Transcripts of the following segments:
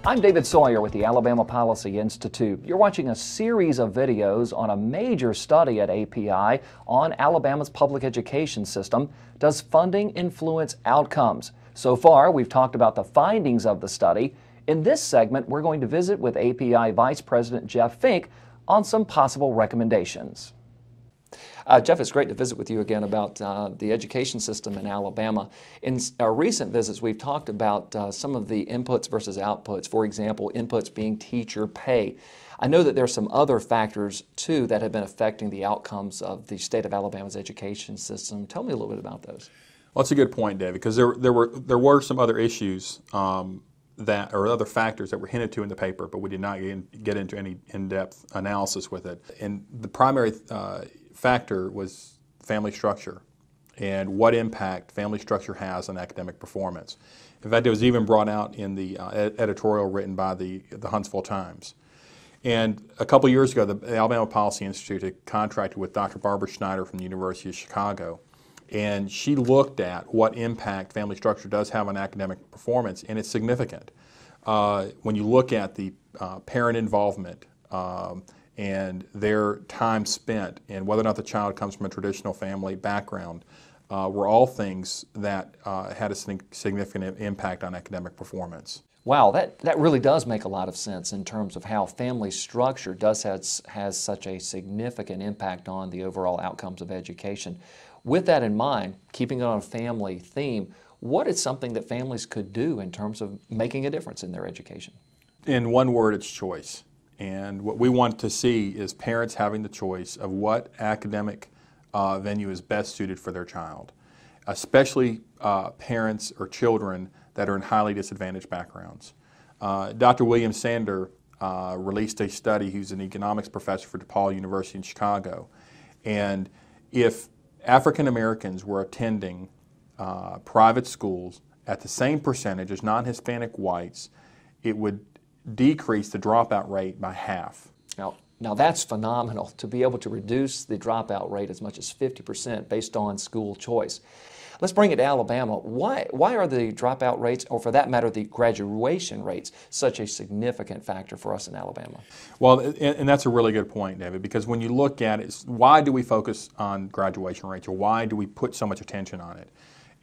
I'm David Sawyer with the Alabama Policy Institute. You're watching a series of videos on a major study at API on Alabama's public education system. Does funding influence outcomes? So far, we've talked about the findings of the study. In this segment, we're going to visit with API Vice President Jeff Fink on some possible recommendations. Jeff, it's great to visit with you again about the education system in Alabama. In our recent visits, we've talked about some of the inputs versus outputs. For example, inputs being teacher pay. I know that there are some other factors, too, that have been affecting the outcomes of the state of Alabama's education system. Tell me a little bit about those. Well, that's a good point, David, because there were some other issues or other factors that were hinted to in the paper, but we did not get into any in-depth analysis with it. And the primary factor was family structure and what impact family structure has on academic performance. In fact, it was even brought out in the editorial written by the Huntsville Times. And a couple years ago, the Alabama Policy Institute had contracted with Dr. Barbara Schneider from the University of Chicago, and she looked at what impact family structure does have on academic performance, and it's significant. When you look at the parent involvement and their time spent and whether or not the child comes from a traditional family background were all things that had a significant impact on academic performance. Wow, that really does make a lot of sense in terms of how family structure has such a significant impact on the overall outcomes of education. With that in mind, keeping it on a family theme, what is something that families could do in terms of making a difference in their education? In one word, it's choice. And what we want to see is parents having the choice of what academic venue is best suited for their child, especially parents or children that are in highly disadvantaged backgrounds. Dr. William Sander released a study. He's an economics professor for DePaul University in Chicago. And if African Americans were attending private schools at the same percentage as non-Hispanic whites, it would decrease the dropout rate by half. Now that's phenomenal, to be able to reduce the dropout rate as much as 50% based on school choice. Let's bring it to Alabama. Why are the dropout rates, or for that matter, the graduation rates, such a significant factor for us in Alabama? Well, and that's a really good point, David, because when you look at it, why do we focus on graduation rates, or why do we put so much attention on it?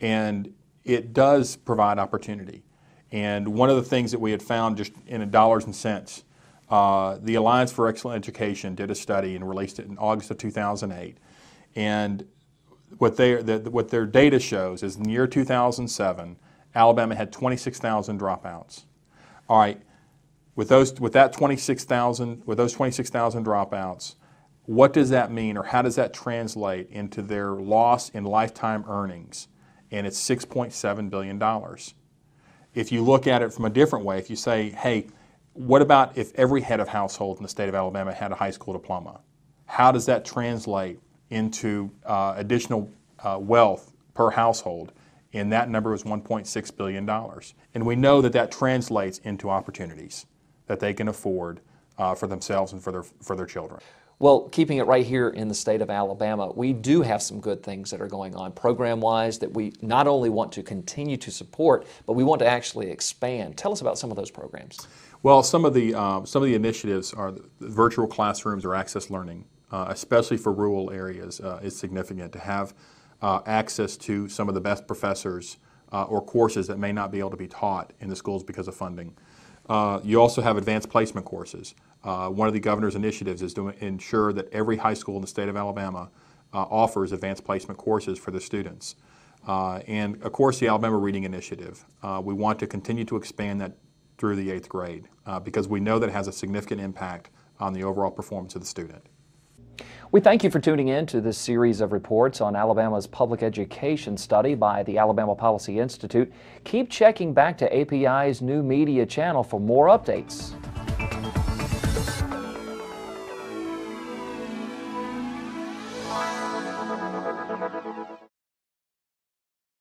And it does provide opportunity. And one of the things that we had found just in dollars and cents, the Alliance for Excellent Education did a study and released it in August of 2008. And what their data shows is in the year 2007, Alabama had 26,000 dropouts. All right, with those 26,000 dropouts, what does that mean, or how does that translate into their loss in lifetime earnings? And it's $6.7 billion. If you look at it from a different way, if you say, hey, what about if every head of household in the state of Alabama had a high school diploma? How does that translate into additional wealth per household? And that number was $1.6 billion. And we know that that translates into opportunities that they can afford for themselves and for their children. Well, keeping it right here in the state of Alabama, we do have some good things that are going on program-wise that we not only want to continue to support, but we want to actually expand. Tell us about some of those programs. Well, some of the initiatives are the virtual classrooms or access learning, especially for rural areas, is significant to have access to some of the best professors or courses that may not be able to be taught in the schools because of funding. You also have advanced placement courses. One of the governor's initiatives is to ensure that every high school in the state of Alabama offers advanced placement courses for the students. And of course, the Alabama Reading Initiative. We want to continue to expand that through the 8th grade because we know that it has a significant impact on the overall performance of the student. We thank you for tuning in to this series of reports on Alabama's public education study by the Alabama Policy Institute. Keep checking back to API's new media channel for more updates.